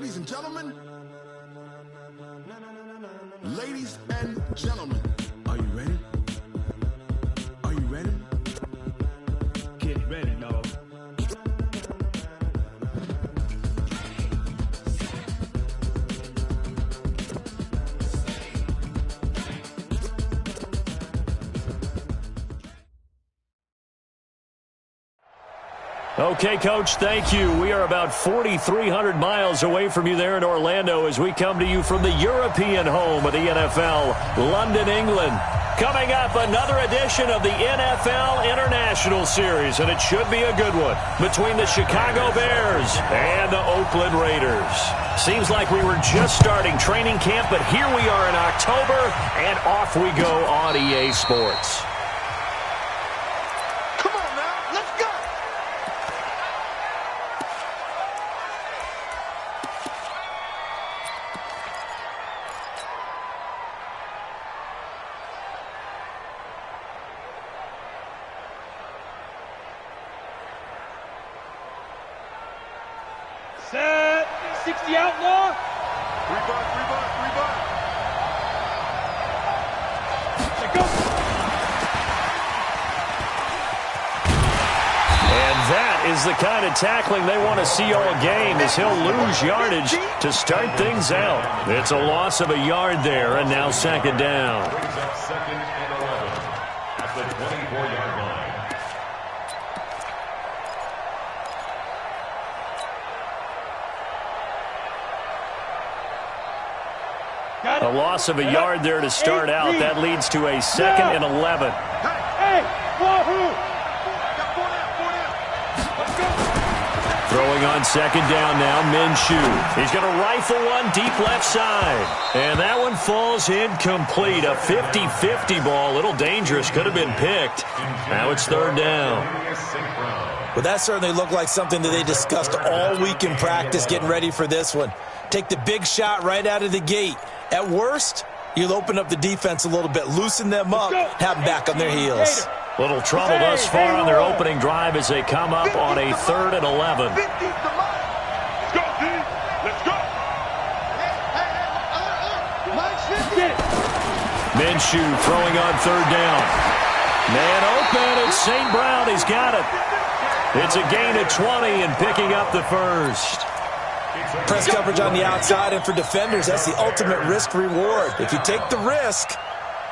Ladies and gentlemen, are you ready? Are you ready? Get ready, dog. Okay, Coach, thank you. We are about 4,300 miles away from you there in Orlando as we come to you from the European home of the NFL, London, England. Coming up, another edition of the NFL International Series, and it should be a good one, between the Chicago Bears and the Oakland Raiders. Seems like we were just starting training camp, but here we are in October, and off we go on EA Sports. Set, 60 outlaw. Rebuck. Let go. And that is the kind of tackling they want to see all game, as he'll lose yardage to start things out. It's a loss of a yard there, and now second down. Brings up second and 11 at the 24-yard line. A loss of a yard there to start out. That leads to a second and 11. Hey, wahoo! Throwing on second down now, Minshew. He's going to rifle one deep left side. And that one falls incomplete. A 50-50 ball. A little dangerous. Could have been picked. Now it's third down. Well, that certainly looked like something that they discussed all week in practice getting ready for this one. Take the big shot right out of the gate. At worst, you'll open up the defense a little bit, loosen them up, have them back on their heels. Little trouble thus far on their opening drive as they come up on a third and 11. Let's go, D. Let's go. Minshew throwing on third down. Man open, it's St. Brown. He's got it. It's a gain of 20 and picking up the first. Press coverage on the outside, and for defenders, that's the ultimate risk-reward. If you take the risk,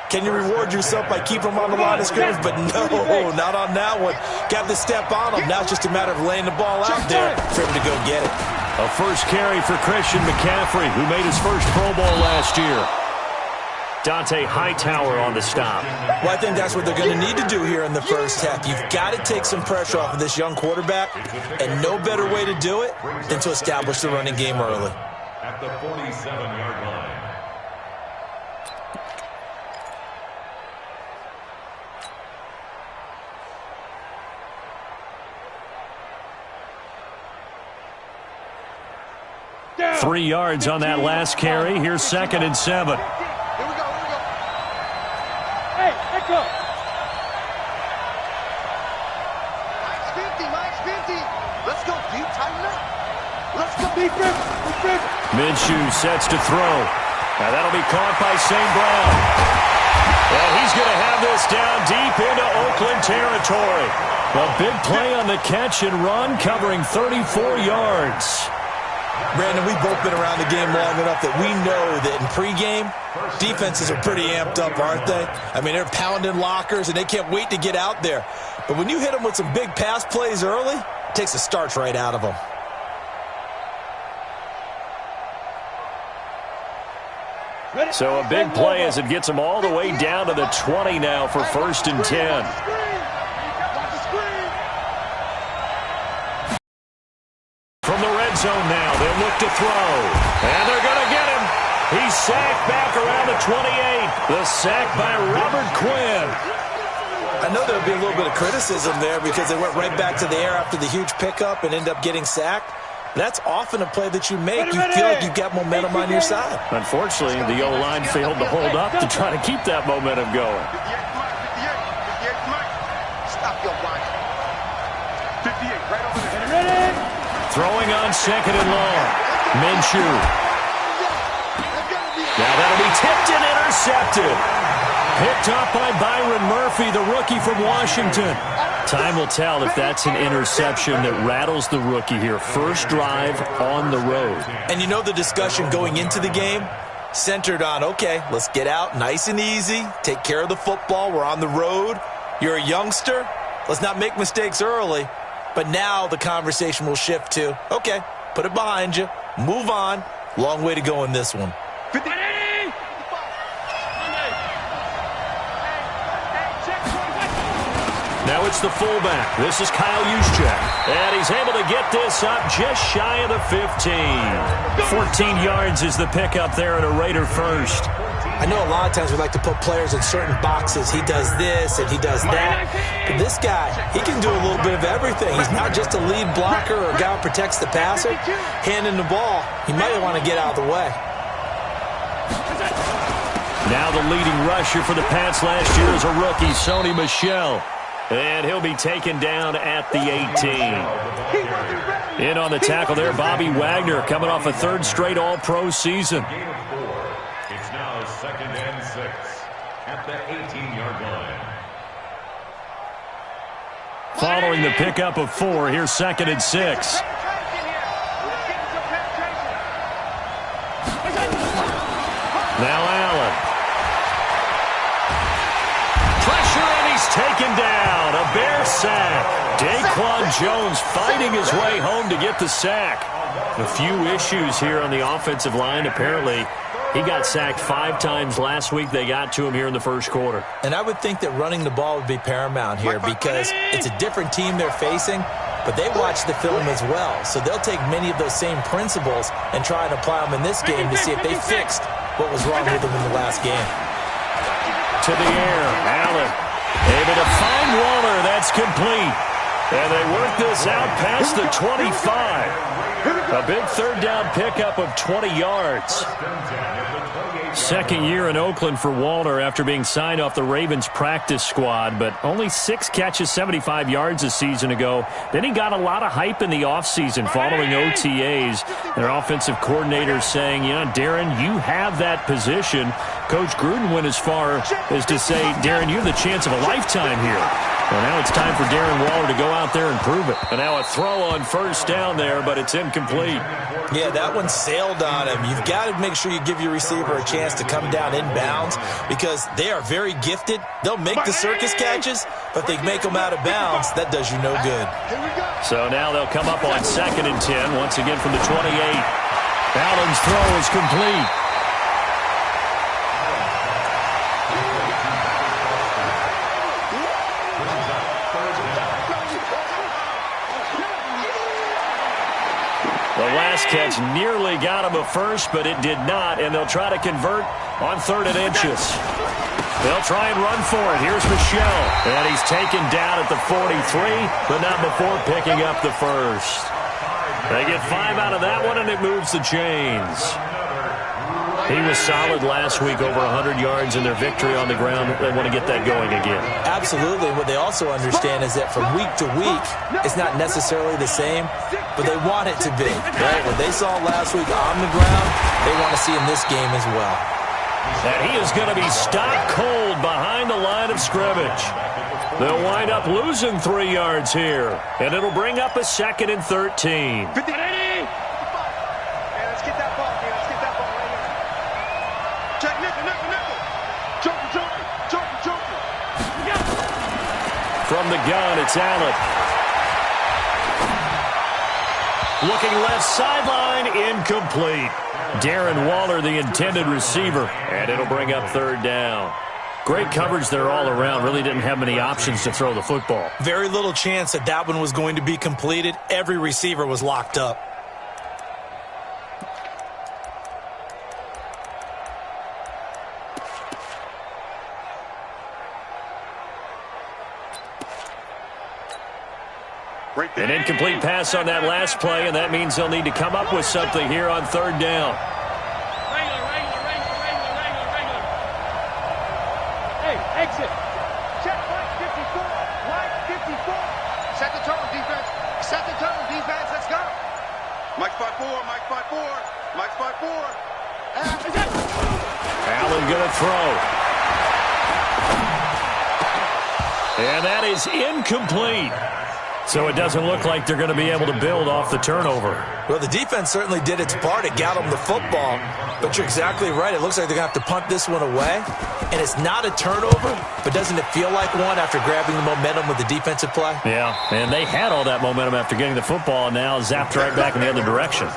can you reward yourself by keeping them on the line of scrimmage? But no, not on that one. Got the step on them. Now it's just a matter of laying the ball out there for him to go get it. A first carry for Christian McCaffrey, who made his first Pro Bowl last year. Dante Hightower on the stop. Well, I think that's what they're going to need to do here in the first half. You've got to take some pressure off of this young quarterback, and no better way to do it than to establish the running game early. At the 47-yard line. Down. 3 yards on that last carry. Here's second and 7. Hey, let go. Mine's 50. Let's go, deep, tighten up. Let's go. Deep grip. Minshew sets to throw. Now that'll be caught by St. Brown. And he's going to have this down deep into Oakland territory. A big play on the catch and run, covering 34 yards. Brandon, we've both been around the game long enough that we know that in pregame, defenses are pretty amped up, aren't they? I mean, they're pounding lockers, and they can't wait to get out there. But when you hit them with some big pass plays early, it takes the starch right out of them. So a big play as it gets them all the way down to the 20 now for first and 10. From the red zone now, they'll look to throw. And they're going to get him. He's sacked back around the 28. The sack by Robert Quinn. I know there'll be a little bit of criticism there because they went right back to the air after the huge pickup and end up getting sacked. That's often a play that you make. You feel like you've got momentum on your side. Unfortunately, the O-line failed to hold up to try to keep that momentum going. Stop your watch. 58, right over there. Throwing on second and long. Minshew. Now that'll be tipped and intercepted. Picked up by Byron Murphy, the rookie from Washington. Time will tell if that's an interception that rattles the rookie here. First drive on the road. And you know the discussion going into the game? Centered on, okay, let's get out nice and easy, take care of the football, we're on the road. You're a youngster, let's not make mistakes early. But now the conversation will shift to, okay, put it behind you, move on. Long way to go in this one. Now it's the fullback. This is Kyle Juszczyk. And he's able to get this up just shy of the 15. 14 yards is the pickup there at a Raider first. I know a lot of times we like to put players in certain boxes. He does this and he does that. But this guy, he can do a little bit of everything. He's not just a lead blocker or a guy who protects the passer. Handing the ball, he might want to get out of the way. Now the leading rusher for the Pats last year is a rookie, Sony Michel. And he'll be taken down at the 18. In on the tackle there, Bobby Wagner, coming off a third straight All-Pro season. It's now 2nd and 6 at the 18-yard line. Following the pickup of 4, here's 2nd and 6. Now Allen. Pressure, and he's taken down. A Bear sack. Daquan Jones fighting his way home to get the sack. A few issues here on the offensive line. Apparently, he got sacked 5 times last week. They got to him here in the first quarter. And I would think that running the ball would be paramount here because it's a different team they're facing, but they watch the film as well. So they'll take many of those same principles and try and apply them in this game to see if they fixed what was wrong with them in the last game. To the air, Allen able to find Waller. That's complete. And they work this out past the 25. A big third down pickup of 20 yards. Second year in Oakland for Waller after being signed off the Ravens practice squad, but only 6 catches, 75 yards a season ago. Then he got a lot of hype in the offseason following OTAs. Their offensive coordinator saying, you know, Darren, you have that position. Coach Gruden went as far as to say, Darren, you have the chance of a lifetime here. Well, now it's time for Darren Waller to go out there and prove it. And now a throw on first down there, but it's incomplete. Yeah, that one sailed on him. You've got to make sure you give your receiver a chance to come down inbounds because they are very gifted. They'll make the circus catches, but they make them out of bounds. That does you no good. So now they'll come up on 2nd and 10, once again from the 28. Allen's throw is complete. The last catch nearly got him a first, but it did not, and they'll try to convert on 3rd and inches. They'll try and run for it. Here's Michel, and he's taken down at the 43, but not before picking up the first. They get 5 out of that one, and it moves the chains. He was solid last week, over 100 yards in their victory on the ground. They want to get that going again. Absolutely. What they also understand is that from week to week, it's not necessarily the same, but they want it to be. Right? What they saw last week on the ground, they want to see in this game as well. And he is going to be stopped cold behind the line of scrimmage. They'll wind up losing 3 yards here, and it'll bring up a 2nd and 13. From the gun, it's Allen. Looking left sideline, incomplete. Darren Waller, the intended receiver, and it'll bring up 3rd down. Great coverage there all around. Really didn't have many options to throw the football. Very little chance that that one was going to be completed. Every receiver was locked up. An incomplete pass on that last play, and that means they'll need to come up with something here on 3rd down. Hey, exit. Check line 54. Line 54. Set the tone, defense. Set the tone, defense. Let's go. Mike's 5'4", Mike's 5'4", Mike's 5'4". Allen going to throw. And that is incomplete. So it doesn't look like they're going to be able to build off the turnover. Well, the defense certainly did its part. It got them the football. But you're exactly right. It looks like they're going to have to punt this one away. And it's not a turnover, but doesn't it feel like one after grabbing the momentum with the defensive play? Yeah, and they had all that momentum after getting the football and now zapped right back in the other direction.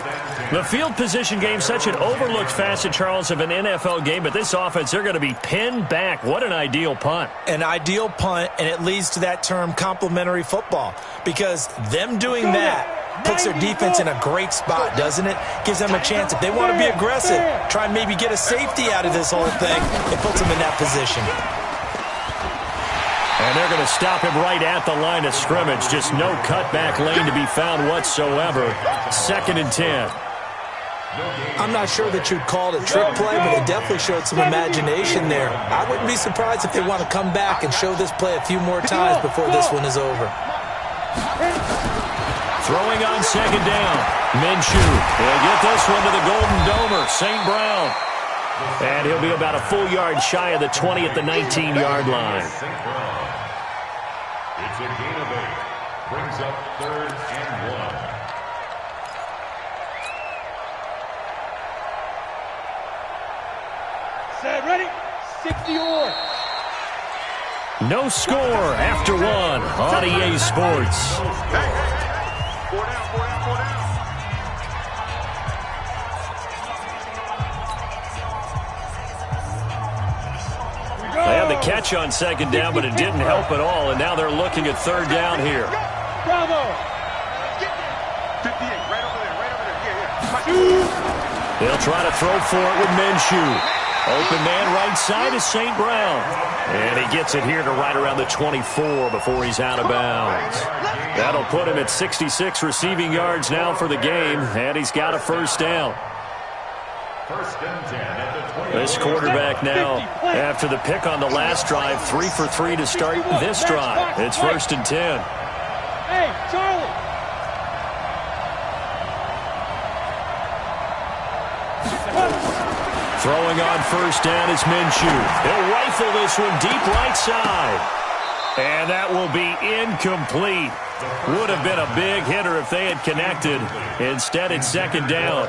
The field position game, such an overlooked facet, Charles, of an NFL game, but this offense, they're going to be pinned back. What an ideal punt. An ideal punt, and it leads to that term complementary football, because them doing that puts their defense in a great spot, doesn't it? Gives them a chance. If they want to be aggressive, try and maybe get a safety out of this whole thing, it puts them in that position. And they're going to stop him right at the line of scrimmage. Just no cutback lane to be found whatsoever. 2nd and 10. I'm not sure that you'd call it a trick play, but it definitely showed some imagination there. I wouldn't be surprised if they want to come back and show this play a few more times before this one is over. Throwing on 2nd down. Minshew will get this one to the Golden Domer, St. Brown. And he'll be about a full yard shy of the 20 at the 19-yard line. It's a gain of 8. Brings up 3rd and 1. Set, ready, 60 or. No score after 1 on EA Sports. Hey. 4 down, 4 down, 4 down. They had the catch on 2nd down, but it didn't help at all, and now they're looking at 3rd down here. Bravo. 58, right over there. Yeah. They'll try to throw for it with Minshew. Open man right side is St. Brown. And he gets it here to right around the 24 before he's out of bounds. That'll put him at 66 receiving yards now for the game, and he's got a 1st down. 1st and 10 at the 20. This quarterback now, after the pick on the last drive, 3 for 3 to start this drive. It's 1st and 10. Hey, Charlie. Throwing on 1st down is Minshew. He'll rifle this one deep right side. And that will be incomplete. Would have been a big hitter if they had connected. Instead, it's 2nd down.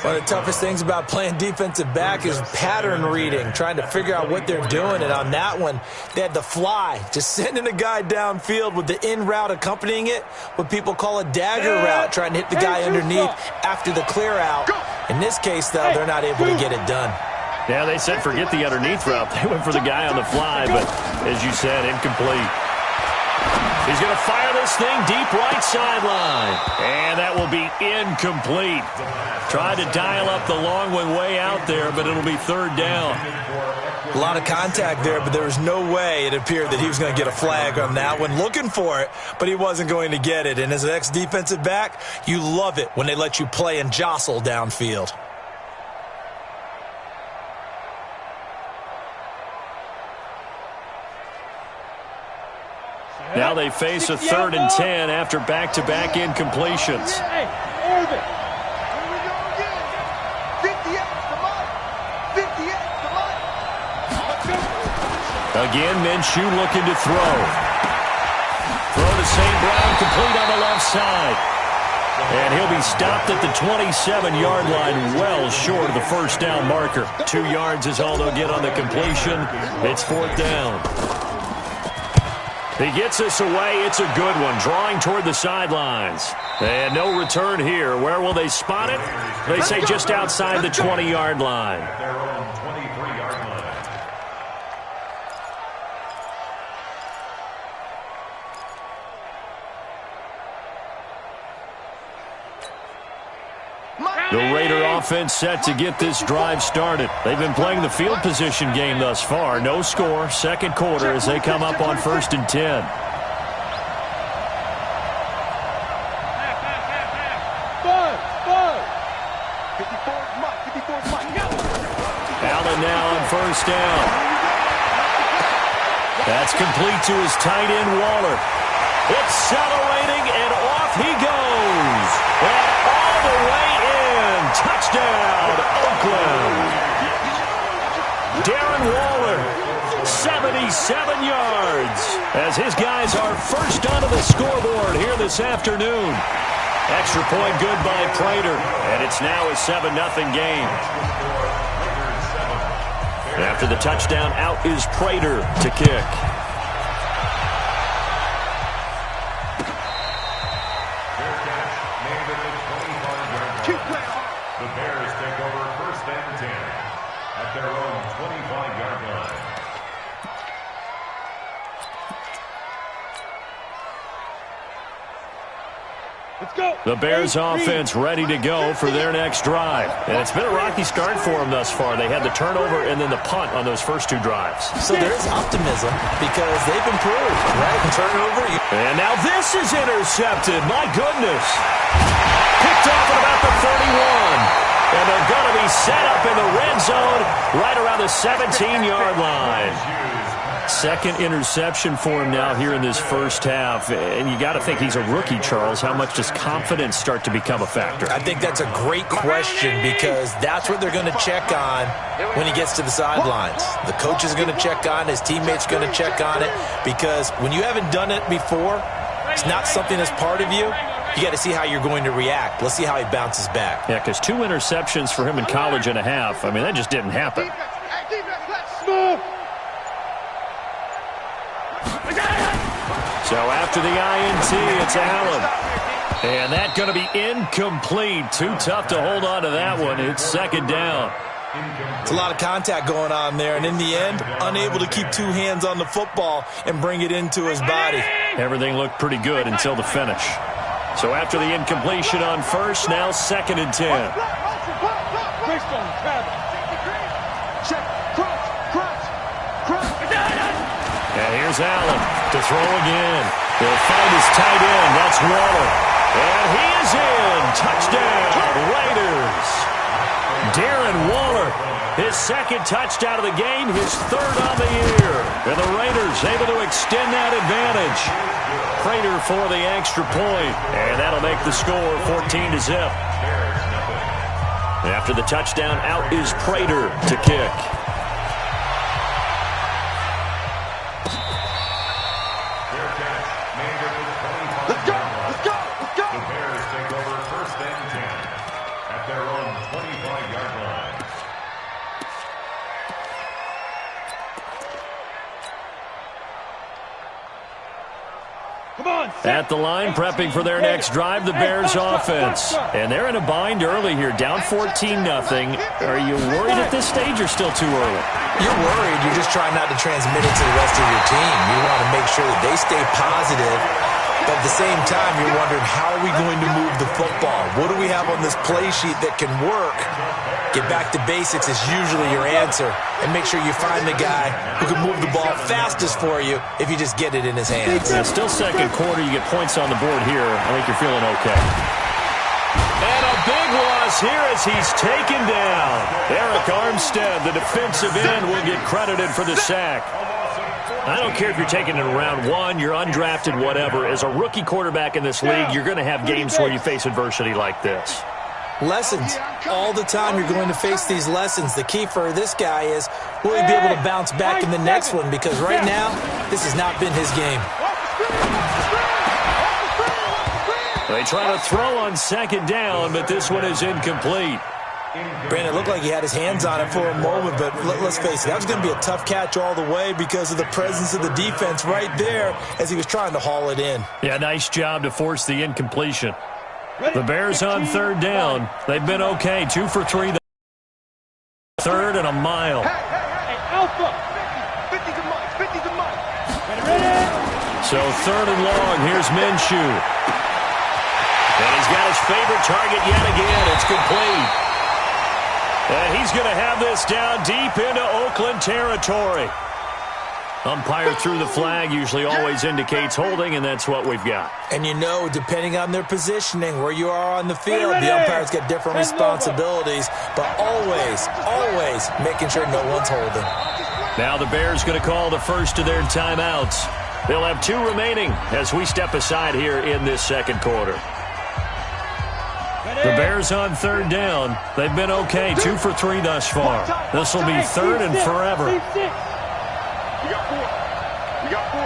One of the toughest things about playing defensive back is pattern reading, trying to figure out what they're doing. And on that one, they had the fly, just sending a guy downfield with the in route accompanying it, what people call a dagger route, trying to hit the guy underneath after the clear out. In this case, though, they're not able to get it done. Yeah, they said forget the underneath route. They went for the guy on the fly, but as you said, incomplete. He's going to fire this thing deep right sideline. And that will be incomplete. Tried to dial up the long one way out there, but it'll be 3rd down. A lot of contact there, but there was no way it appeared that he was going to get a flag on that one. Looking for it, but he wasn't going to get it. And as an ex-defensive back, you love it when they let you play and jostle downfield. Now they face a 3rd and 10 after back-to-back incompletions. Hey, Orbit. Here we go again. 58 to Mike. 58 to Mike. Let's go. Again, Minshew looking to throw. Throw to St. Brown, complete on the left side. And he'll be stopped at the 27-yard line, well short of the 1st down marker. 2 yards is all they'll get on the completion. It's 4th down. He gets this away. It's a good one, drawing toward the sidelines. And no return here. Where will they spot it? They say just outside the 20-yard line. Their own 23-yard line. The Raider offense set to get this drive started. They've been playing the field position game thus far. No score, 2nd quarter as they come up on 1st and 10. Allen now on 1st down. That's complete to his tight end, Waller. Accelerating, and off he goes. And Touchdown, Oakland. Darren Waller, 77 yards, as his guys are first onto the scoreboard here this afternoon. Extra point good by Prater, and it's now a 7-0 game. After the touchdown, out is Prater to kick. The Bears take over 1st and 10 at their own 25-yard line. Let's go. The Bears offense ready to go for their next drive. And it's been a rocky start for them thus far. They had the turnover and then the punt on those first 2 drives. So there's optimism because they've improved, right? Turnover. And now this is intercepted. My goodness. Picked off at about the 31. And they're going to be set up in the red zone right around the 17-yard line. Second interception for him now here in this first half. And you got to think he's a rookie, Charles. How much does confidence start to become a factor? I think that's a great question because that's what they're going to check on when he gets to the sidelines. The coach is going to check on it. His teammates are going to check on it because when you haven't done it before, it's not something that's part of you. You got to see how you're going to react. Let's see how he bounces back. Yeah, because 2 interceptions for him in college and a half. I mean, that just didn't happen. So after the INT, it's Allen. And that's going to be incomplete. Too tough to hold on to that one. It's 2nd down. It's a lot of contact going on there, and in the end, unable to keep 2 hands on the football and bring it into his body. Everything looked pretty good until the finish. So after the incompletion on first, now 2nd and 10. And here's Allen to throw again. They'll find his tight end. That's Waller. And he is in. Touchdown, Raiders. Darren Waller, his 2nd touchdown of the game, his 3rd on the year. And the Raiders able to extend that advantage. Prater for the extra point. And that'll make the score 14-0. After the touchdown, out is Prater to kick. At the line, prepping for their next drive, the Bears offense. And they're in a bind early here, down 14-0. Are you worried at this stage or still too early? You're worried. You're just trying not to transmit it to the rest of your team. You want to make sure that they stay positive. But at the same time, you're wondering, how are we going to move the football? What do we have on this play sheet that can work? Get back to basics is usually your answer. And make sure you find the guy who can move the ball fastest for you if you just get it in his hands. Yeah, still 2nd quarter. You get points on the board here. I think you're feeling okay. And a big loss here as he's taken down. Eric Armstead, the defensive end, will get credited for the sack. I don't care if you're taking it in round 1, you're undrafted, whatever. As a rookie quarterback in this league, you're going to have games where you face adversity like this. Lessons. All the time you're going to face these lessons. The key for this guy is, will he be able to bounce back in the next one? Because right now, this has not been his game. They try to throw on 2nd down, but this one is incomplete. Brandon, it looked like he had his hands on it for a moment, but let's face it, that was going to be a tough catch all the way because of the presence of the defense right there as he was trying to haul it in. Yeah, nice job to force the incompletion. The Bears on 3rd down. They've been okay, 2 for 3. 3rd and a mile. Hey, Alpha. 50's a mile. 50's a mile. So 3rd and long. Here's Minshew. And he's got his favorite target yet again. It's complete. And he's going to have this down deep into Oakland territory. Umpire threw the flag, usually always indicates holding, and that's what we've got. And you know, depending on their positioning, where you are on the field, the umpire's got different responsibilities, but always making sure no one's holding. Now the Bears going to call the first of their timeouts. They'll have 2 remaining as we step aside here in this 2nd quarter. The Bears on third down. They've been okay, 2 for 3 thus far. This will be third and forever. We got 4. We got 4.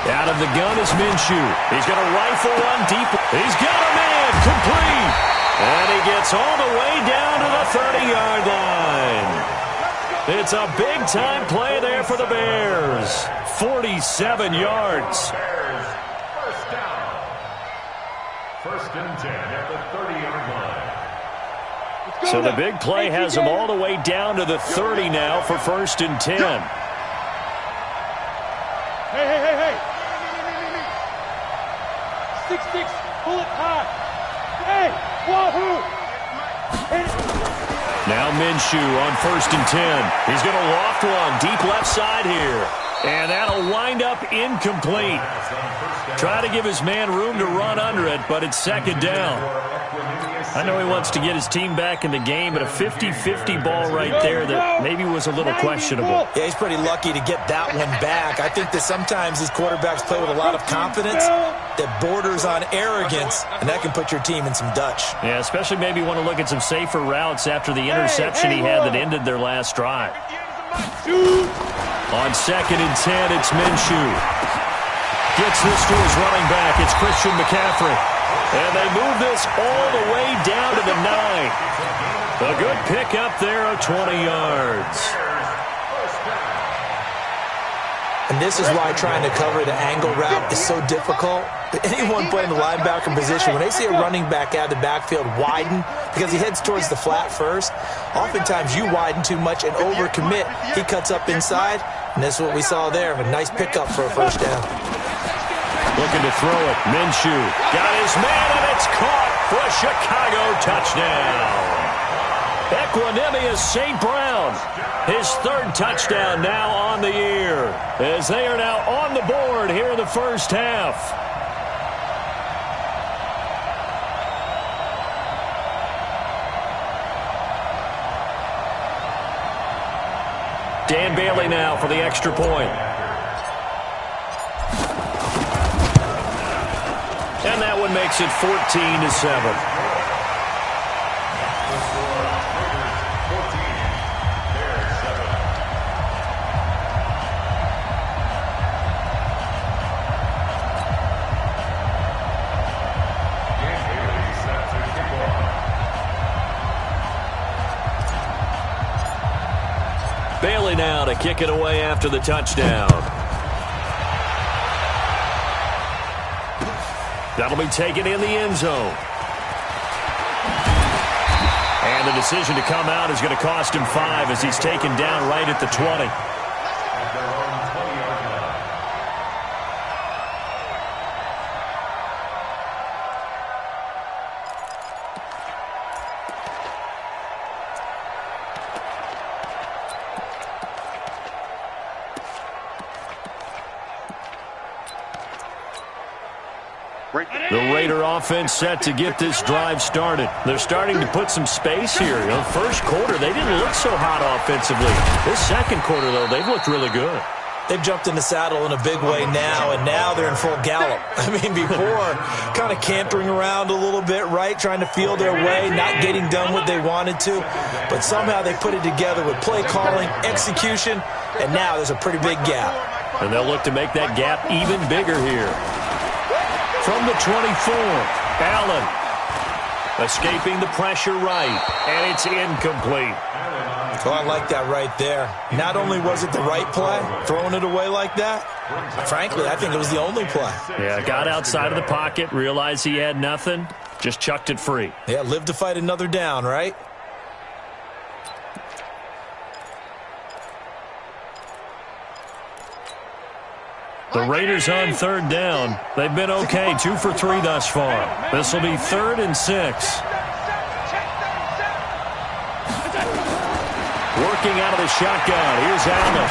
Out of the gun is Minshew. He's going to rifle one deep. He's got a man complete. And he gets all the way down to the 30-yard line. It's a big-time play there for the Bears. 47 yards. Bears, first down. First and 10 at the 30-yard line. So the big play has them all the way down to the 30 now for first and 10. Hey. 6-6, pull it high. Hey, wahoo! Now Minshew on first and 10. He's going to loft one deep left side here. And that'll wind up incomplete. Try to give his man room to run under it, but it's second down. I know he wants to get his team back in the game, but a 50-50 ball right there that maybe was a little questionable. Yeah, he's pretty lucky to get that one back. I think that sometimes these quarterbacks play with a lot of confidence that borders on arrogance, and that can put your team in some Dutch. Yeah, especially maybe want to look at some safer routes after the interception he had that ended their last drive. On second and 10, it's Minshew. Gets this to his running back. It's Christian McCaffrey. And they move this all the way down to the 9. A good pickup there of 20 yards. And this is why trying to cover the angle route is so difficult. Anyone playing the linebacker position, when they see a running back out of the backfield widen because he heads towards the flat first, oftentimes you widen too much and overcommit. He cuts up inside, and that's what we saw there. A nice pickup for a first down. Looking to throw it. Minshew got his man, and it's caught for a Chicago touchdown. Equanimous St. Brown, his third touchdown now on the year, as they are now on the board here in the first half. Dan Bailey now for the extra point. And that one makes it 14-7. Bailey now to kick it away after the touchdown. That'll be taken in the end zone. And the decision to come out is going to cost him 5 as he's taken down right at the 20. The Raider offense set to get this drive started. They're starting to put some space here. You know, first quarter, they didn't look so hot offensively. This second quarter, though, they've looked really good. They've jumped in the saddle in a big way now, and now they're in full gallop. I mean, before, kind of cantering around a little bit, right, trying to feel their way, not getting done what they wanted to. But somehow they put it together with play calling, execution, and now there's a pretty big gap. And they'll look to make that gap even bigger here. From the 24, Allen escaping the pressure right, and it's incomplete. Oh, I like that right there. Not only was it the right play, throwing it away like that, frankly, I think it was the only play. Yeah, got outside of the pocket, realized he had nothing, just chucked it free. Yeah, live to fight another down, right? The Raiders on third down. They've been okay, 2 for 3 thus far. This will be 3rd and 6. Working out of the shotgun. Here's Allen.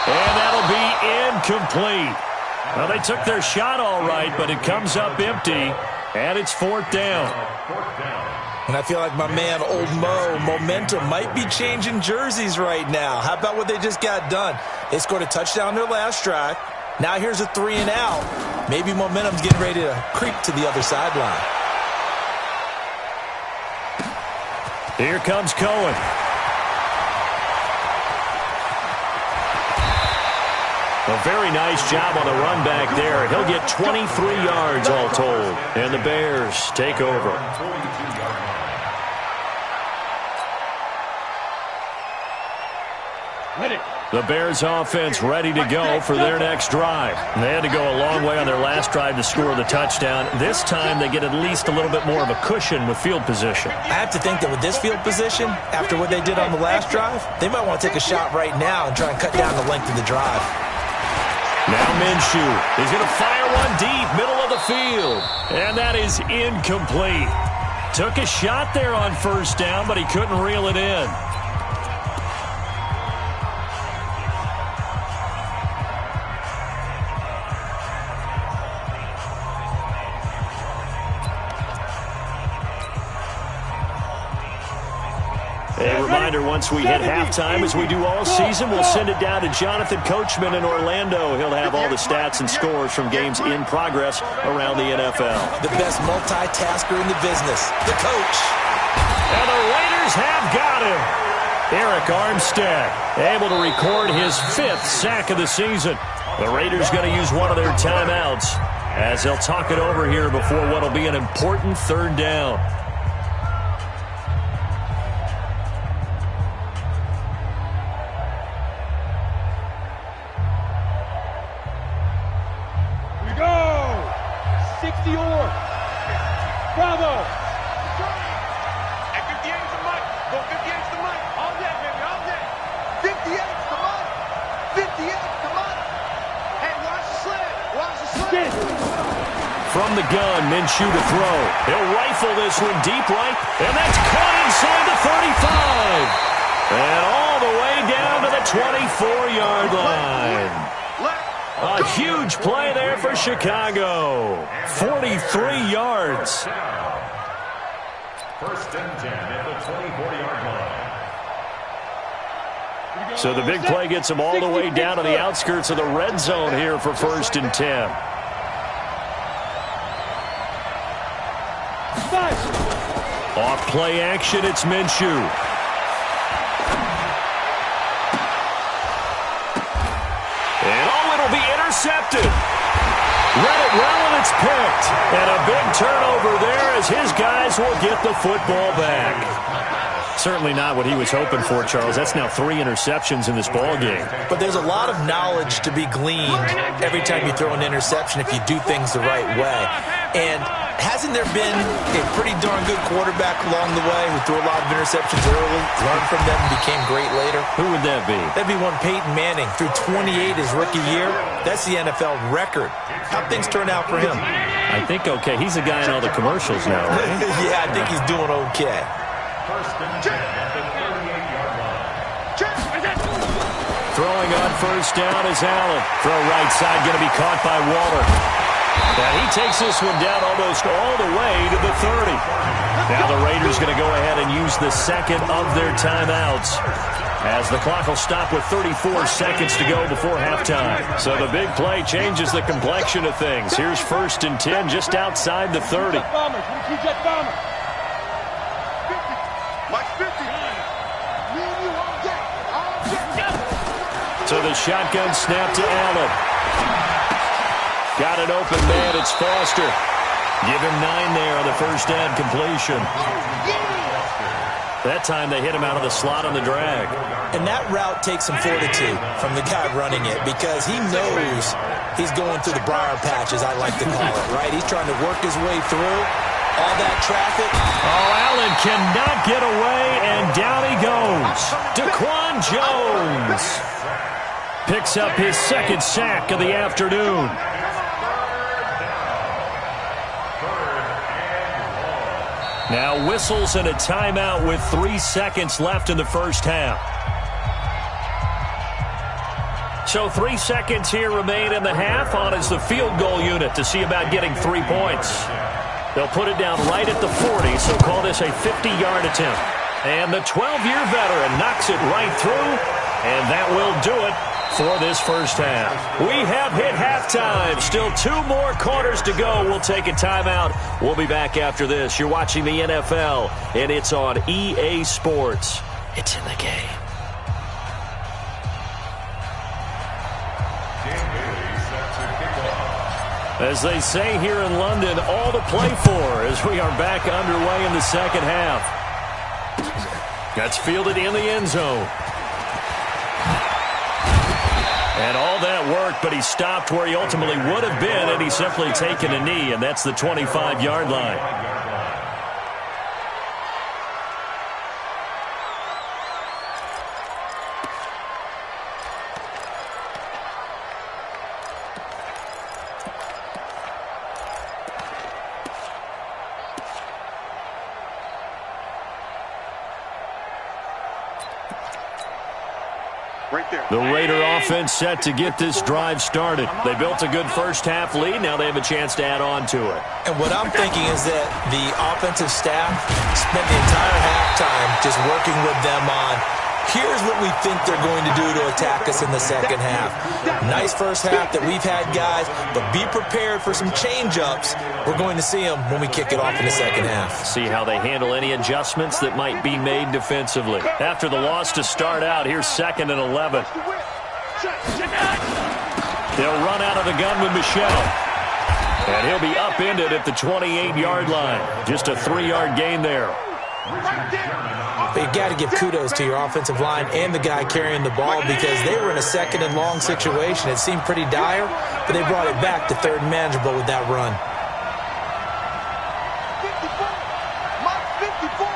And that'll be incomplete. Well, they took their shot all right, but it comes up empty, and it's 4th down. And I feel like my man, Old Mo, momentum might be changing jerseys right now. How about what they just got done? They scored a touchdown their last drive. Now here's a 3 and out. Maybe momentum's getting ready to creep to the other sideline. Here comes Cohen. A very nice job on the run back there. He'll get 23 yards all told. And the Bears take over. The Bears offense ready to go for their next drive. They had to go a long way on their last drive to score the touchdown. This time they get at least a little bit more of a cushion with field position. I have to think that with this field position, after what they did on the last drive, they might want to take a shot right now and try and cut down the length of the drive. Now Minshew is going to fire one deep, middle of the field. And that is incomplete. Took a shot there on first down, but he couldn't reel it in. A reminder, once we hit halftime, as we do all season, we'll send it down to Jonathan Coachman in Orlando. He'll have all the stats and scores from games in progress around the NFL. The best multitasker in the business, the coach. And the Raiders have got him. Eric Armstead able to record his 5th sack of the season. The Raiders going to use one of their timeouts as they'll talk it over here before what will be an important 3rd down. Bravo! At 58 to Mike. Go 58 to Mike. All day, baby, all day. 58 to Mike. 58 to Mike. Hey, watch the sled. Watch the sled. From the gun, Minshew to throw. He'll rifle this one deep right, and that's caught inside the 35. And all the way down to the 24-yard line. A huge play there for Chicago. 43 yards. 1st and 10 at the 24-yard line. So the big play gets them all the way down to the outskirts of the red zone here for 1st and 10. Off play action, it's Minshew. Intercepted. Read it well, and it's picked. And a big turnover there as his guys will get the football back. Certainly not what he was hoping for, Charles. That's now 3 interceptions in this ball game. But there's a lot of knowledge to be gleaned every time you throw an interception if you do things the right way. And hasn't there been a pretty darn good quarterback along the way who threw a lot of interceptions early, learned from them, and became great later? Who would that be? That'd be one Peyton Manning. Threw 28 his rookie year. That's the NFL record. How'd things turn out for him? I think okay. He's a guy in all the commercials now, right? Yeah, I think he's doing okay. 1st and 10 at the 38-yard line. Throwing on 1st down is Allen. Throw right side, going to be caught by Waller. And he takes this one down almost all the way to the 30. Now the Raiders going to go ahead and use the 2nd of their timeouts, as the clock will stop with 34 seconds to go before halftime. So the big play changes the complexion of things. Here's 1st and 10 just outside the 30. So the shotgun snap to Allen. Got an open man, it's Foster. Give him 9 there on the 1st down completion. That time they hit him out of the slot on the drag. And that route takes some fortitude from the guy running it, because he knows he's going through the briar patch, as I like to call it, right? He's trying to work his way through all that traffic. Oh, Allen cannot get away, and down he goes. Daquan Jones picks up his 2nd sack of the afternoon. Now whistles and a timeout with 3 seconds left in the 1st half. So 3 seconds here remain in the half. On is the field goal unit to see about getting 3 points. They'll put it down right at the 40, so call this a 50-yard attempt. And the 12-year veteran knocks it right through, and that will do it for this first half. We have hit halftime. Still 2 more quarters to go. We'll take a timeout. We'll be back after this. You're watching the NFL, and it's on EA Sports. It's in the game. As they say here in London, all to play for as we are back underway in the second half. That's fielded in the end zone. And all that work, but he stopped where he ultimately would have been, and he's simply taken a knee, and that's the 25-yard line. The Raider offense set to get this drive started. They built a good first-half lead. Now they have a chance to add on to it. And what I'm thinking is that the offensive staff spent the entire halftime just working with them on, here's what we think they're going to do to attack us in the second half. Nice first half that we've had, guys, but be prepared for some change-ups. We're going to see them when we kick it off in the second half. See how they handle any adjustments that might be made defensively. After the loss to start out, here's 2nd and 11. They'll run out of the gun with Michelle. And he'll be upended at the 28-yard line. Just a 3-yard gain there. But you got to give kudos to your offensive line and the guy carrying the ball because they were in a 2nd and long situation. It seemed pretty dire, but they brought it back to 3rd and manageable with that run. 54.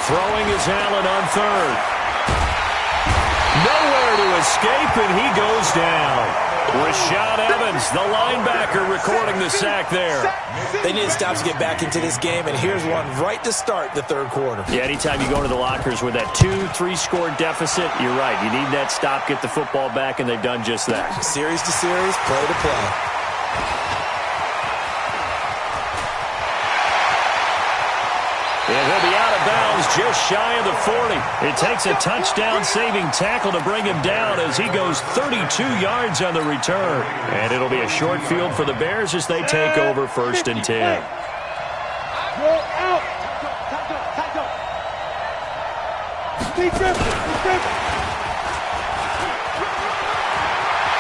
Throwing is Allen on 3rd. Nowhere to escape, and he goes down. Rashaan Evans, the linebacker, recording the sack there. They need stops to get back into this game, and here's one right to start the 3rd quarter. Yeah, anytime you go to the lockers with that 2-3 score deficit, you're right. You need that stop, get the football back, and they've done just that. Series to series, play to play. And he'll be out of bounds just shy of the 40. It takes a touchdown-saving tackle to bring him down as he goes 32 yards on the return. And it'll be a short field for the Bears as they take over 1st and 10.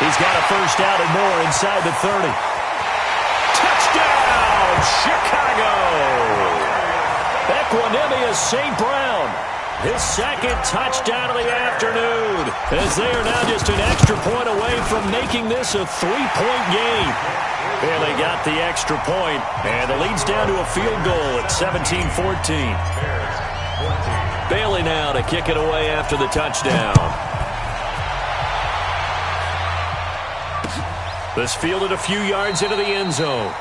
He's got a first out and more inside the 30. Touchdown, Chicago! Equanimous St. Brown, his 2nd touchdown of the afternoon, as they are now just an extra point away from making this a 3-point game. And they got the extra point, and the lead's down to a field goal at 17-14. Bailey now to kick it away after the touchdown. This fielded a few yards into the end zone.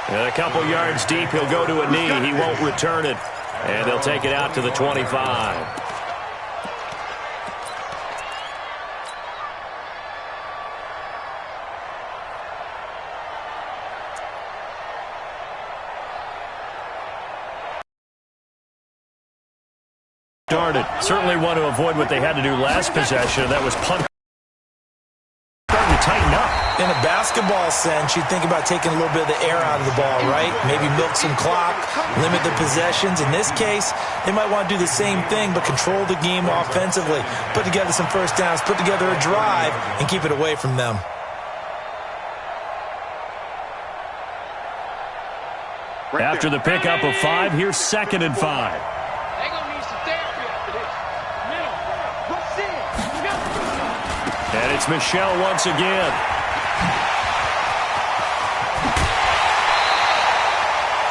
And a couple yards deep, he'll go to a knee. He won't return it. And they'll take it out to the 25. Started. Certainly want to avoid what they had to do last possession. That was punt. Starting to tighten up. In a basketball sense, you think about taking a little bit of the air out of the ball, right? Maybe milk some clock, limit the possessions. In this case, they might want to do the same thing, but control the game offensively. Put together some first downs, put together a drive, and keep it away from them. After the pickup of 5, here's 2nd and 5. They're going to need some therapy after this. Middle. And it's Michelle once again.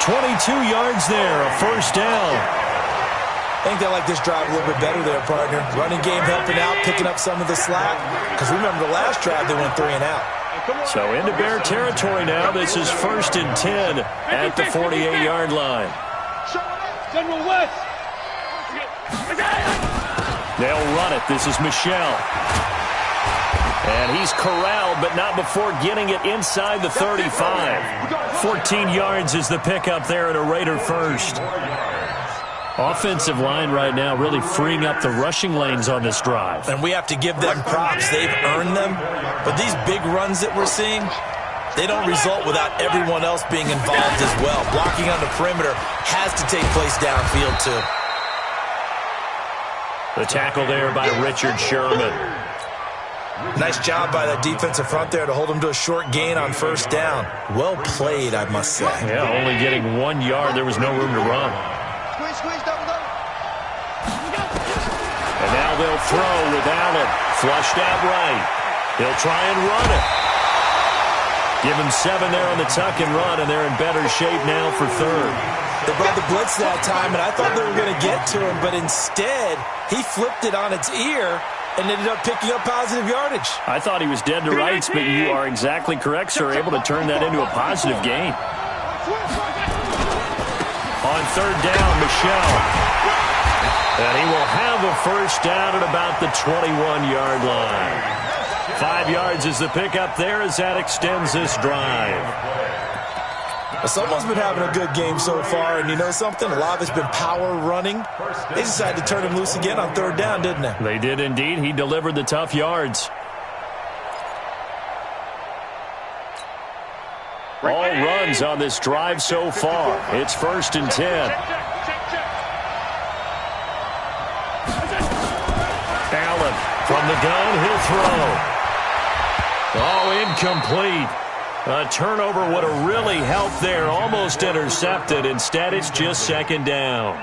22 yards there, a first down. I think they like this drive a little bit better there, partner. Running game helping out, picking up some of the slack. Because remember the last drive, they went 3 and out. So into Bear territory now. This is 1st and 10 at the 48-yard line. General West. They'll run it. This is Michelle. And he's corralled, but not before getting it inside the 35. 14 yards is the pickup there at a Raider first. Offensive line right now really freeing up the rushing lanes on this drive. And we have to give them props. They've earned them. But these big runs that we're seeing, they don't result without everyone else being involved as well. Blocking on the perimeter has to take place downfield too. The tackle there by Richard Sherman. Nice job by that defensive front there to hold him to a short gain on first down. Well played, I must say. Yeah, only getting 1 yard. There was no room to run. Squeeze, double, double. And now they'll throw with Allen. Flushed out right. He'll try and run it. Give him 7 there on the tuck and run, and they're in better shape now for third. They brought the blitz that time, and I thought they were going to get to him, but instead, he flipped it on its ear and ended up picking up positive yardage. I thought he was dead to rights, but you are exactly correct, sir. Able to turn that into a positive gain. On third down, Michelle. And he will have a first down at about the 21-yard line. 5 yards is the pickup there as that extends this drive. Someone's been having a good game so far, and you know something? A lot of it's been power running. They decided to turn him loose again on third down, didn't they? They did indeed. He delivered the tough yards. All runs on this drive so far. It's 1st and 10. Allen from the gun, he'll throw. Oh, incomplete. A turnover would have really helped there. Almost intercepted. Instead, it's just 2nd down.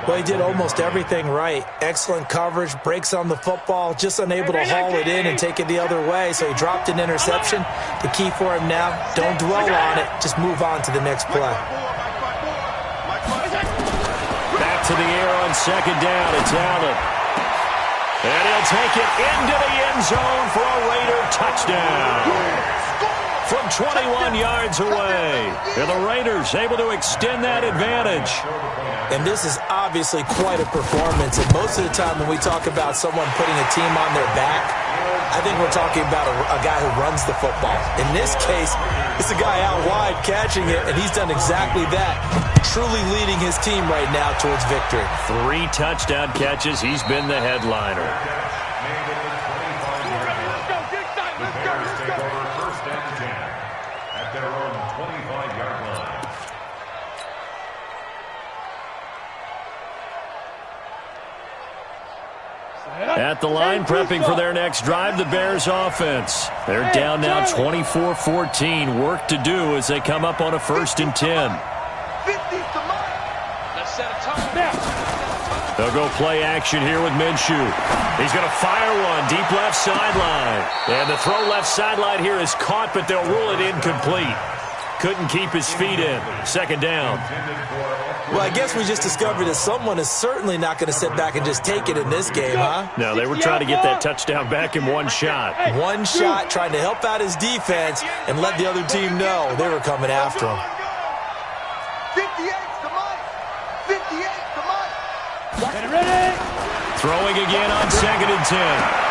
Well, he did almost everything right. Excellent coverage, breaks on the football, just unable to haul it in and take it the other way, so he dropped an interception. The key for him now, don't dwell on it, just move on to the next play. Back to the air on 2nd down. It's Allen. And he'll take it into the end zone for a Raider touchdown. From 21 yards away. And the Raiders able to extend that advantage. And this is obviously quite a performance. And most of the time when we talk about someone putting a team on their back, I think we're talking about a guy who runs the football. In this case, it's a guy out wide catching it, and he's done exactly that. Truly leading his team right now towards victory. 3 touchdown catches. He's been the headliner. At the line, prepping for their next drive, the Bears offense. They're down now 24-14. Work to do as they come up on a 1st and 10. They'll go play action here with Minshew. He's going to fire one deep left sideline. And the throw left sideline here is caught, but they'll rule it incomplete. Couldn't keep his feet in. 2nd down. Well, I guess we just discovered that someone is certainly not going to sit back and just take it in this game, huh? No, they were trying to get that touchdown back in one shot. One shot, trying to help out his defense and let the other team know they were coming after him. 58 to Mike. 58 to Mike. Ready? Throwing again on 2nd and 10.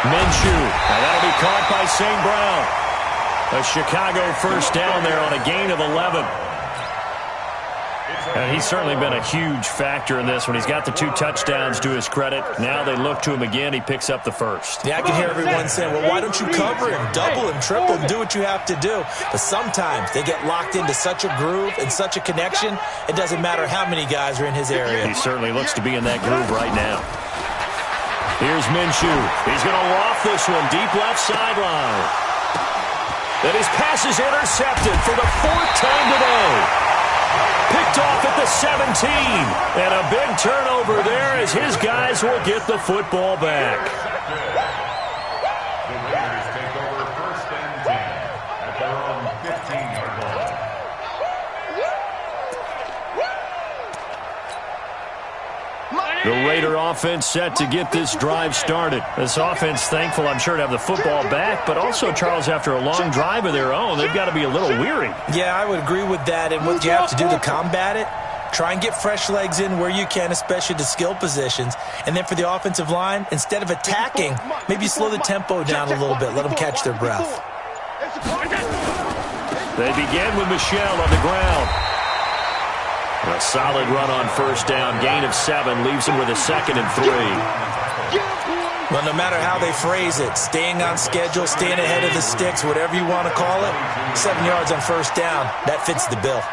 Minshew. And that'll be caught by St. Brown. A Chicago first down there on a gain of 11. And he's certainly been a huge factor in this one. He's got the 2 touchdowns to his credit. Now they look to him again. He picks up the first. Yeah, I can hear everyone saying, well, why don't you cover him, double him, triple him, do what you have to do. But sometimes they get locked into such a groove and such a connection, it doesn't matter how many guys are in his area. He certainly looks to be in that groove right now. Here's Minshew. He's going to loft this one deep left sideline. And his pass is intercepted for the 4th time today. Picked off at the 17. And a big turnover there as his guys will get the football back. The Raiders take over 1st and 10 at their own 15-yard line. The Raider offense set to get this drive started. This offense thankful, I'm sure, to have the football back, but also, Charles, after a long drive of their own, they've got to be a little weary. Yeah, I would agree with that. And what you have to do to combat it, try and get fresh legs in where you can, especially the skill positions. And then for the offensive line, instead of attacking, maybe slow the tempo down a little bit. Let them catch their breath. They begin with Michelle on the ground. A solid run on first down. Gain of 7 leaves him with a 2nd and 3. Well, no matter how they phrase it, staying on schedule, staying ahead of the sticks, whatever you want to call it, 7 yards on first down, that fits the bill.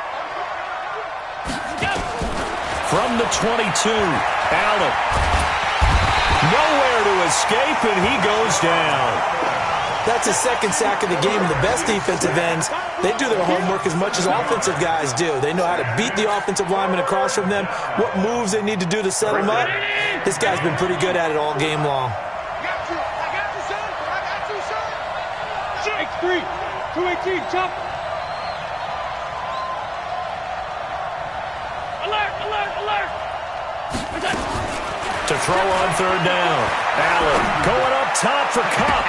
From the 22, Allen. Nowhere to escape, and he goes down. That's his 2nd sack of the game. The best defensive ends, they do their homework as much as offensive guys do. They know how to beat the offensive lineman across from them, what moves they need to do to set them up. This guy's been pretty good at it all game long. X3, 218, chop. Alert, alert, alert. To throw on third down. Allen going up top for Cup.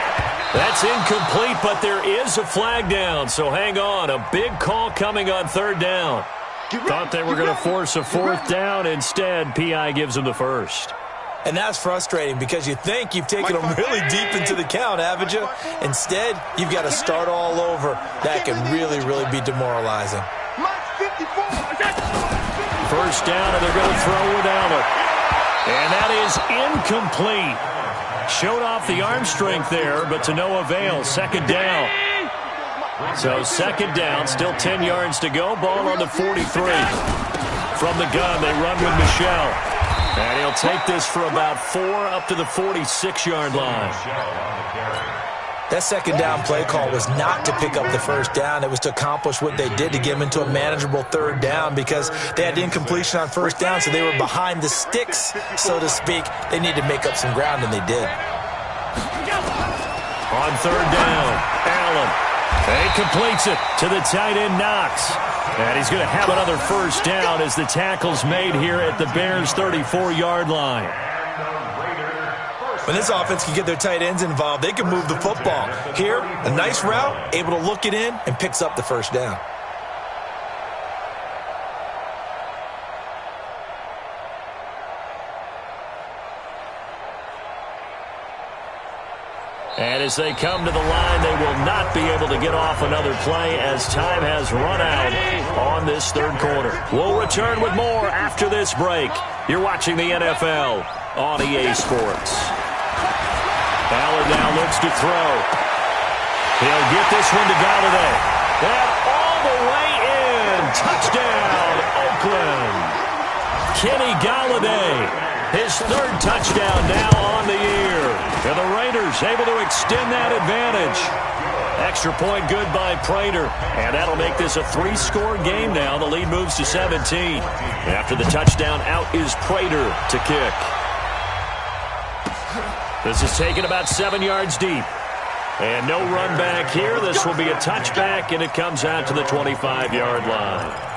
That's incomplete, but there is a flag down, so hang on. A big call coming on third down. Thought they were going to force a 4th down. Instead, P.I. gives them the first. And that's frustrating because you think you've taken them really deep into the count, haven't you? Instead, you've got to start all over. That can really, really be demoralizing. First down, and they're going to throw with Allen. And that is incomplete. Showed off the arm strength there, but to no avail. 2nd down. So 2nd down, still 10 yards to go. Ball on the 43. From the gun, they run with Michelle. And he'll take this for about 4 up to the 46-yard line. That 2nd down play call was not to pick up the first down. It was to accomplish what they did to get them into a manageable 3rd down because they had incompletion on first down, so they were behind the sticks, so to speak. They needed to make up some ground, and they did. On 3rd down, Allen. He completes it to the tight end, Knox. And he's going to have another first down as the tackle's made here at the Bears' 34-yard line. When this offense can get their tight ends involved, they can move the football. Here, a nice route, able to look it in, and picks up the first down. And as they come to the line, they will not be able to get off another play as time has run out on this 3rd quarter. We'll return with more after this break. You're watching the NFL on EA Sports. Allen now looks to throw. He'll get this one to Galladay. And all the way in. Touchdown, Oakland. Kenny Galladay, his 3rd touchdown now on the year. And the Raiders able to extend that advantage. Extra point good by Prater. And that'll make this a 3-score game now. The lead moves to 17. After the touchdown, out is Prater to kick. This is taken about 7 yards deep. And no run back here. This will be a touchback, and it comes out to the 25-yard line.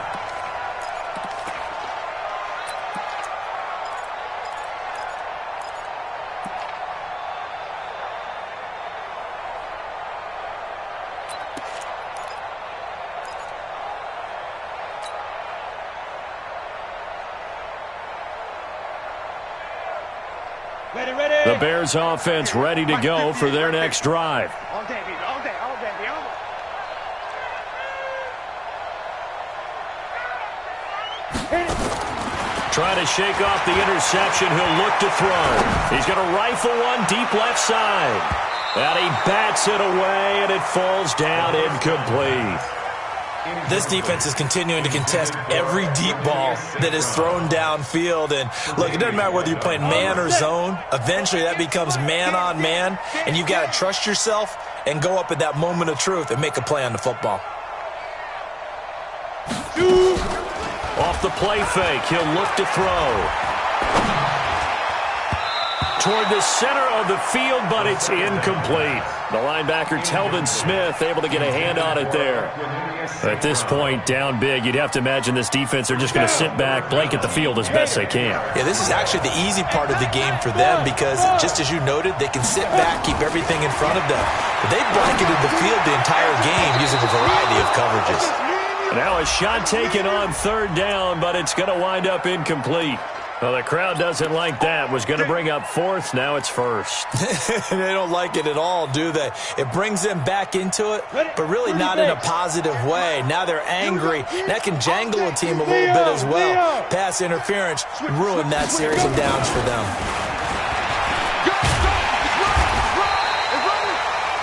The Bears offense ready to go for their next drive. All day, baby, all day, all day, all day. Trying to shake off the interception. He'll look to throw. He's going to rifle one deep left side. And he bats it away, and it falls down incomplete. This defense is continuing to contest every deep ball that is thrown downfield. And, look, it doesn't matter whether you're playing man or zone. Eventually, that becomes man on man. And you've got to trust yourself and go up at that moment of truth and make a play on the football. Off the play fake, he'll look to throw. Toward the center of the field, but it's incomplete. The linebacker, Telvin Smith, able to get a hand on it there. At this point, down big, you'd have to imagine this defense are just going to sit back, blanket the field as best they can. Yeah, this is actually the easy part of the game for them because, just as you noted, they can sit back, keep everything in front of them. But they've blanketed the field the entire game using a variety of coverages. Now a shot taken on 3rd down, but it's going to wind up incomplete. Well, the crowd doesn't like that. Was going to bring up fourth. Now it's first. They don't like it at all, do they? It brings them back into it, but really not in a positive way. Now they're angry. That can jangle a team a little bit as well. Pass interference ruined that series of downs for them.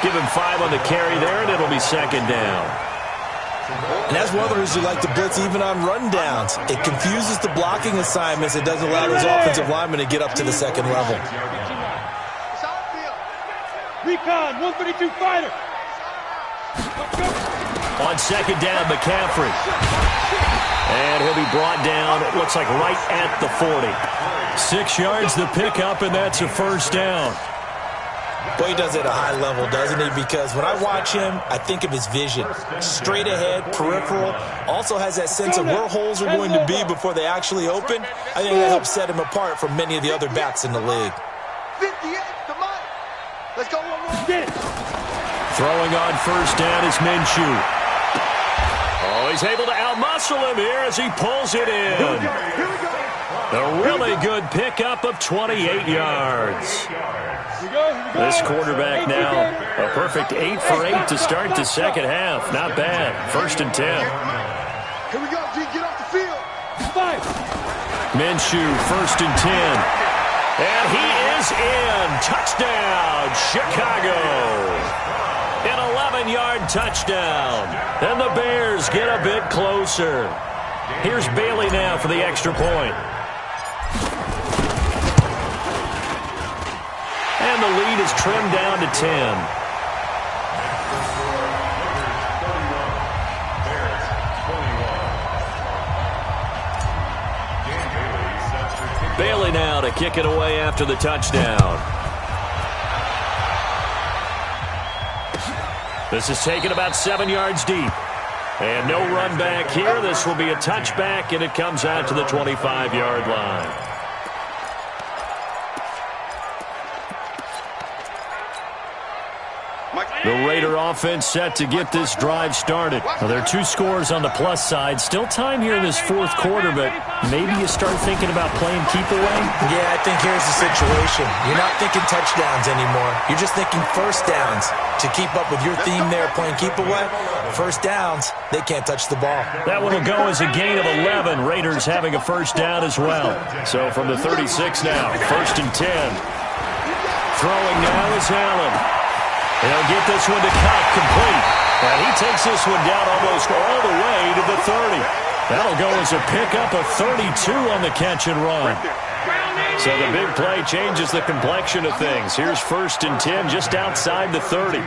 Give him 5 on the carry there, and it'll be second down. And that's one of the reasons you like to blitz even on rundowns. It confuses the blocking assignments. It doesn't allow those offensive linemen to get up to the second level. Recon, 132 fighter. On second down, McCaffrey. And he'll be brought down, it looks like right at the 40. 6 yards the pickup, and that's a first down. Boy, he does it at a high level, doesn't he? Because when I watch him, I think of his vision. Straight ahead, peripheral. Also has that sense of where holes are going to be before they actually open. I think that helps set him apart from many of the other backs in the league. 58, come on. Let's go one more. Throwing on first down is Minshew. Oh, he's able to outmuscle him here as he pulls it in. Here we go. A really good pickup of 28 yards. This quarterback now, a perfect 8 for 8 to start the second half. Not bad. First and 10. Here we go, G. Get off the field. Minshew, first and 10. And he is in. Touchdown, Chicago. An 11-yard touchdown. And the Bears get a bit closer. Here's Bailey now for the extra point. And the lead is trimmed down to 10. Bailey now to kick it away after the touchdown. This is taken about 7 yards deep. And no run back here. This will be a touchback, and it comes out to the 25-yard line. The Raider offense set to get this drive started. Well, there are 2 scores on the plus side. Still time here in this fourth quarter, but maybe you start thinking about playing keep away? Yeah, I think here's the situation. You're not thinking touchdowns anymore. You're just thinking first downs. To keep up with your theme there, playing keep away, first downs, they can't touch the ball. That one will go as a gain of 11. Raiders having a first down as well. So from the 36 now, first and 10. Throwing now is Allen. He'll get this one to Cobb complete. And he takes this one down almost all the way to the 30. That'll go as a pickup of 32 on the catch and run. So the big play changes the complexion of things. Here's first and 10 just outside the 30.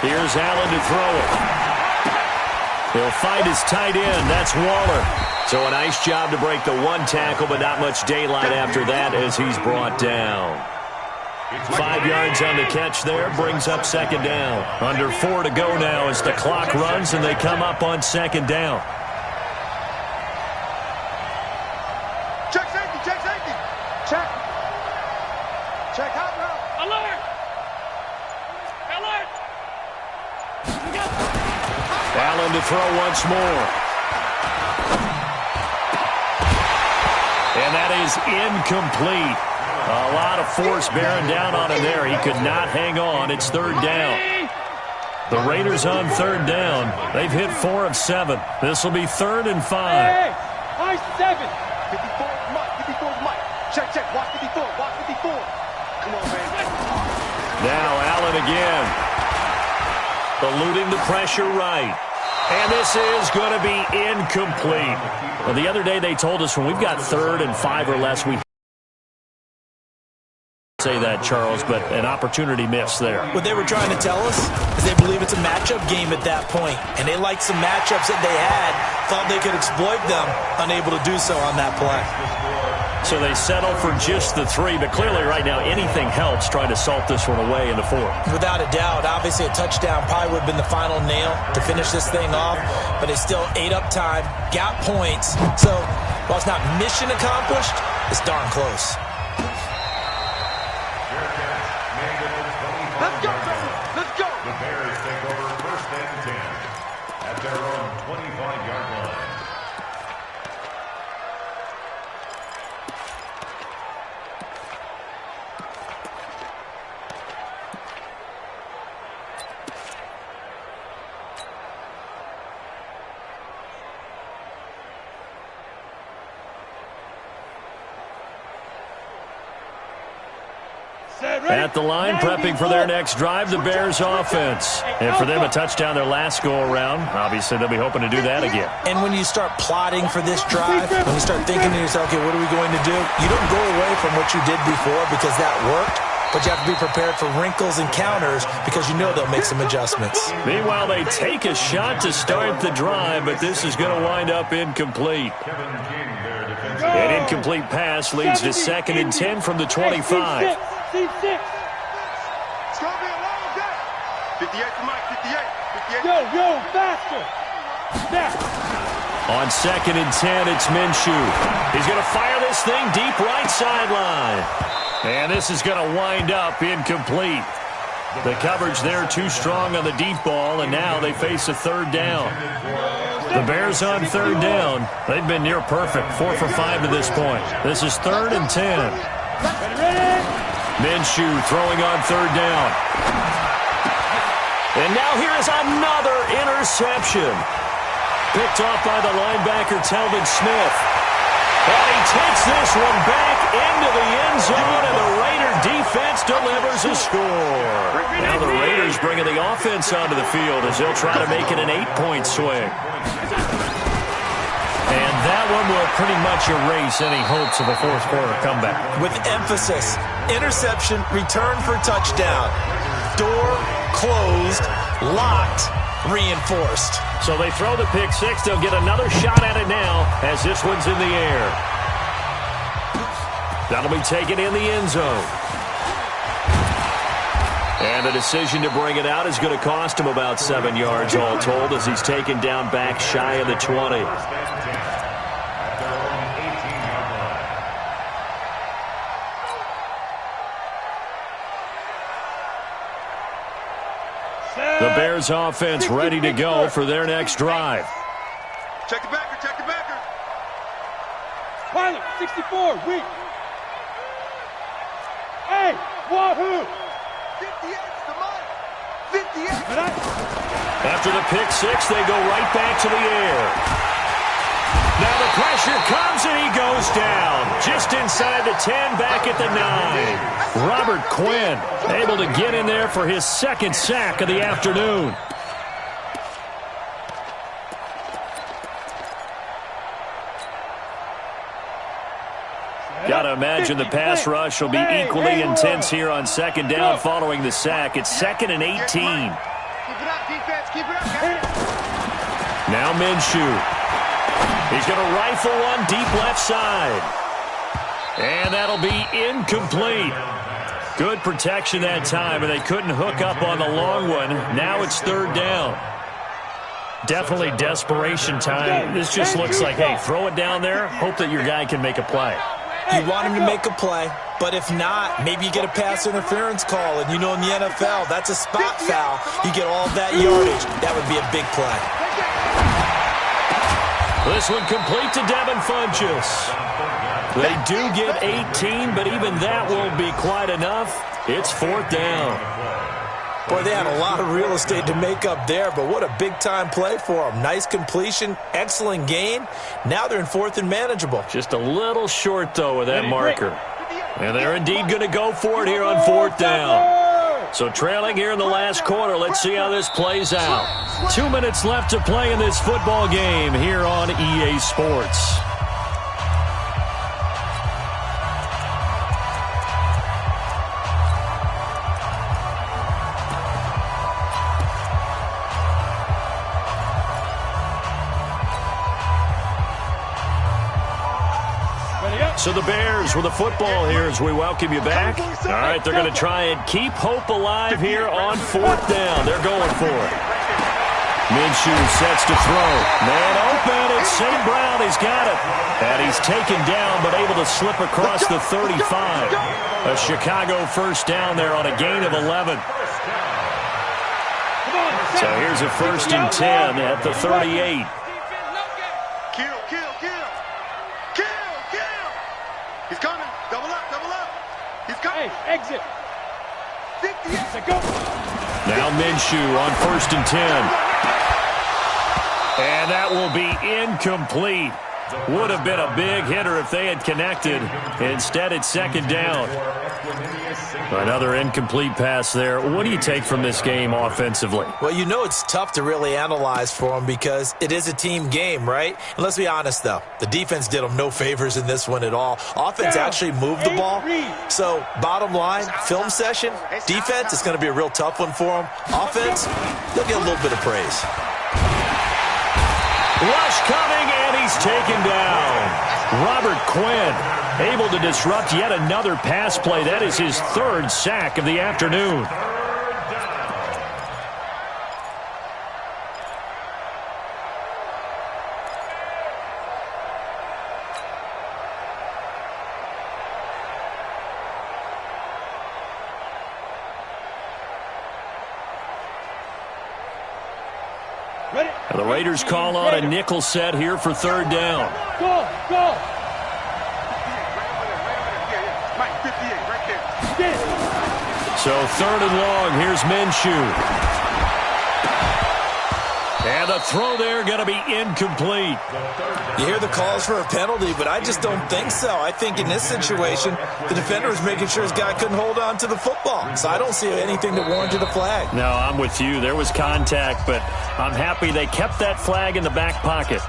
Here's Allen to throw it. He'll find his tight end. That's Waller. So a nice job to break the 1 tackle, but not much daylight after that as he's brought down. 5 yards on the catch there, brings up second down. Under 4 to go now as the clock runs and they come up on second down. Check safety, check safety. Check. Check hot route. Alert! Alert! Allen to throw once more. And that is incomplete. A lot of force bearing down on him there. He could not hang on. It's third down. The Raiders on third down. They've hit 4 of 7. This will be 3rd and 5. Hey, I 7. 54 Mike, 54 Mike. Check, check. Watch 54, watch 54. Come on, man. Now Allen again. Eluding the pressure right. And this is going to be incomplete. Well, the other day they told us when we've got 3rd and 5 or less, we say that, Charles, but an opportunity miss there. What they were trying to tell us is they believe it's a matchup game at that point, and they liked some matchups that they had, thought they could exploit them, unable to do so on that play. So they settle for just the 3, but clearly right now anything helps trying to salt this one away in the 4th. Without a doubt, obviously a touchdown probably would have been the final nail to finish this thing off, but they still ate up time, got points. So while it's not mission accomplished, it's darn close. Let's go, baby. Let's go. The Bears take over first and 10 at their own 25-yard line. At the line, prepping for their next drive, the Bears offense. And for them, a touchdown their last go-around. Obviously, they'll be hoping to do that again. And when you start plotting for this drive, when you start thinking to yourself, okay, what are we going to do? You don't go away from what you did before because that worked, but you have to be prepared for wrinkles and counters because you know they'll make some adjustments. Meanwhile, they take a shot to start the drive, but this is going to wind up incomplete. An incomplete pass leads to 2nd and 10 from the 25. It's going to be a long day. 58 to Mike, 58. Yo, faster. On 2nd and 10, it's Minshew. He's going to fire this thing deep right sideline. And this is going to wind up incomplete. The coverage there too strong on the deep ball, and now they face a 3rd down. The Bears on 3rd down. They've been near perfect, 4 for 5 to this point. This is 3rd and 10. Minshew throwing on 3rd down. And now here is another interception. Picked off by the linebacker, Telvin Smith. And he takes this one back into the end zone, and the Raider defense delivers a score. Now the Raiders bringing the offense onto the field as they'll try to make it an 8-point swing. And that one will pretty much erase any hopes of a fourth-quarter comeback. With emphasis, interception, return for touchdown. Door closed, locked, reinforced. So they throw the pick six. They'll get another shot at it now as this one's in the air. That'll be taken in the end zone. And the decision to bring it out is going to cost him about 7 yards all told as he's taken down back shy of the 20. The Bears offense ready to go for their next drive. Check the backer, check the backer. Pilot, 64, weak. Hey, wahoo! 58's the Mike. 58. After the pick six, they go right back to the air. Now the pressure comes and he goes down. Just inside the 10, back at the 9. Robert Quinn able to get in there for his 2nd sack of the afternoon. Got to imagine the pass rush will be equally intense here on 2nd down following the sack. It's 2nd and 18. Keep it up, defense. Keep it up. Now Minshew. He's going to rifle one deep left side. And that'll be incomplete. Good protection that time, and they couldn't hook up on the long one. Now it's 3rd down. Definitely desperation time. This just looks like, hey, throw it down there, hope that your guy can make a play. You want him to make a play, but if not, maybe you get a pass interference call, and you know in the NFL, that's a spot foul. You get all that yardage. That would be a big play. This one complete to Devin Funchess. They do get 18, but even that won't be quite enough. It's 4th down. Boy, they had a lot of real estate to make up there, but what a big-time play for them. Nice completion, excellent game. Now they're in 4th and manageable. Just a little short, though, with that marker. And they're indeed going to go for it here on 4th down. So trailing here in the last quarter, let's see how this plays out. 2 minutes left to play in this football game here on EA Sports. So the Bears with the football here as we welcome you back. All right, they're going to try and keep hope alive here on 4th down. They're going for it. Minshew sets to throw. Man open. It's St. Brown. He's got it. And he's taken down but able to slip across the 35. A Chicago 1st down there on a gain of 11. Come on, So here's a 1st and 10 at the 38. Kill. He's coming. Double up. He's coming. Hey, exit. 58. Go. Now Minshew on 1st and 10. And that will be incomplete. Would have been a big hitter if they had connected. Instead, it's 2nd down. Another incomplete pass there. What do you take from this game offensively? Well, you know it's tough to really analyze for them because it is a team game, right? And let's be honest, though. The defense did them no favors in this one at all. Offense actually moved the ball. So, bottom line, film session, defense, it's going to be a real tough one for them. Offense, they'll get a little bit of praise. Rush coming, and he's taken down. Robert Quinn able to disrupt yet another pass play. That is his 3rd sack of the afternoon. The Raiders call on a nickel set here for 3rd down. Go. Mike, 58, right there. So 3rd and long, here's Minshew. And the throw there going to be incomplete. You hear the calls for a penalty, but I just don't think so. I think in this situation, the defender was making sure his guy couldn't hold on to the football. So I don't see anything that warranted a flag. No, I'm with you. There was contact, but I'm happy they kept that flag in the back pocket.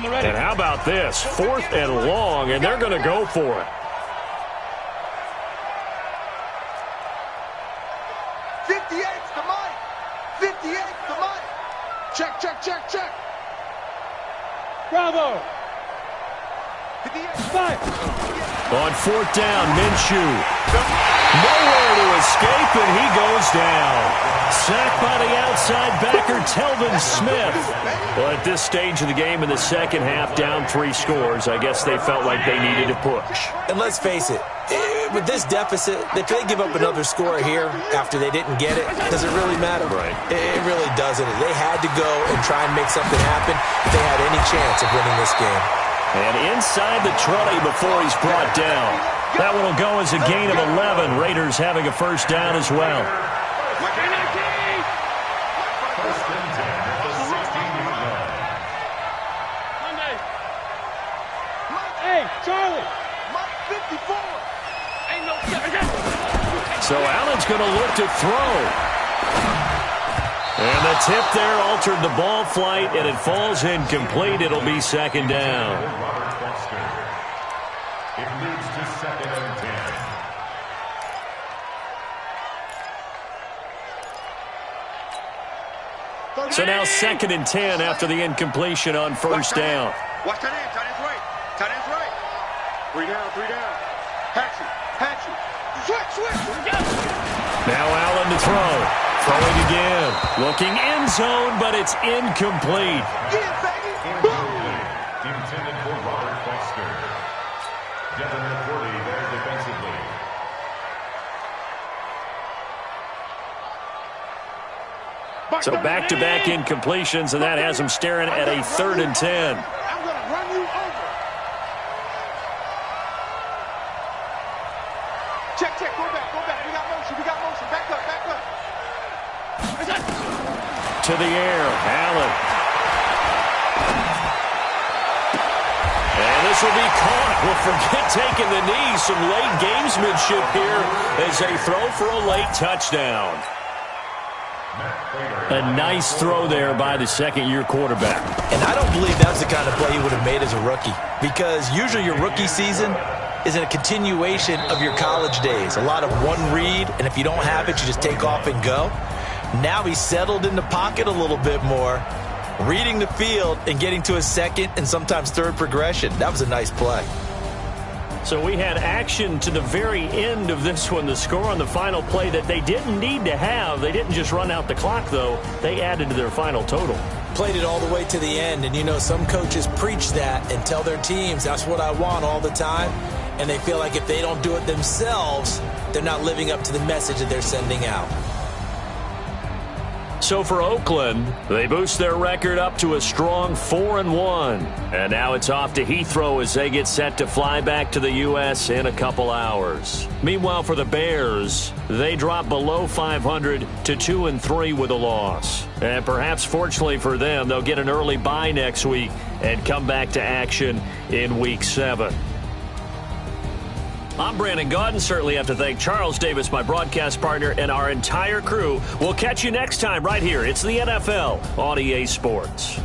And how about this? 4th and long, and they're going to go for it. 58's the Mike. 58's the Mike. Check. Bravo. 58. Five. On 4th down, Minshew. Nowhere to escape, and he goes down. Sacked by the outside backer, Telvin Smith. Well, at this stage of the game in the second half, down 3 scores, I guess they felt like they needed to push. And let's face it, with this deficit, if they give up another score here after they didn't get it, does it really matter? Right. It really doesn't. They had to go and try and make something happen if they had any chance of winning this game. And inside the 20 before he's brought down. That one will go as a gain of 11. Raiders having a 1st down as well. Hey, Charlie. Mike, 54. So Allen's going to look to throw. And the tip there altered the ball flight, and it falls incomplete. It'll be 2nd down. It leads to 2nd and 10. So now 2nd and 10 after the incompletion on 1st down. Watch that end. Tight end's right. 3 down. Hatchet. Switch. Now Allen to throw. Throwing again. Looking end zone, but it's incomplete. Get it, baby. Intended for Robert Foster. Devin McCourty there defensively. So back-to-back incompletions, and that has him staring at a 3rd and 10. I'm going to run you over. Check. Go back. We got motion. Back up. To the air, Allen. And this will be caught. Well, forget taking the knee. Some late gamesmanship here as they throw for a late touchdown. A nice throw there by the 2nd-year quarterback. And I don't believe that's the kind of play he would have made as a rookie, because usually your rookie season is a continuation of your college days. A lot of one read, and if you don't have it, you just take off and go. Now he's settled in the pocket a little bit more, reading the field and getting to a 2nd and sometimes 3rd progression. That was a nice play. So we had action to the very end of this one. The score on the final play that they didn't need to have. They didn't just run out the clock, though. They added to their final total. Played it all the way to the end. And, you know, some coaches preach that and tell their teams, that's what I want all the time. And they feel like if they don't do it themselves, they're not living up to the message that they're sending out. So for Oakland, they boost their record up to a strong 4-1. And now it's off to Heathrow as they get set to fly back to the U.S. in a couple hours. Meanwhile, for the Bears, they drop below 500 to 2-3 with a loss. And perhaps fortunately for them, they'll get an early bye next week and come back to action in Week 7. I'm Brandon Gaudin. Certainly have to thank Charles Davis, my broadcast partner, and our entire crew. We'll catch you next time right here. It's the NFL on EA Sports.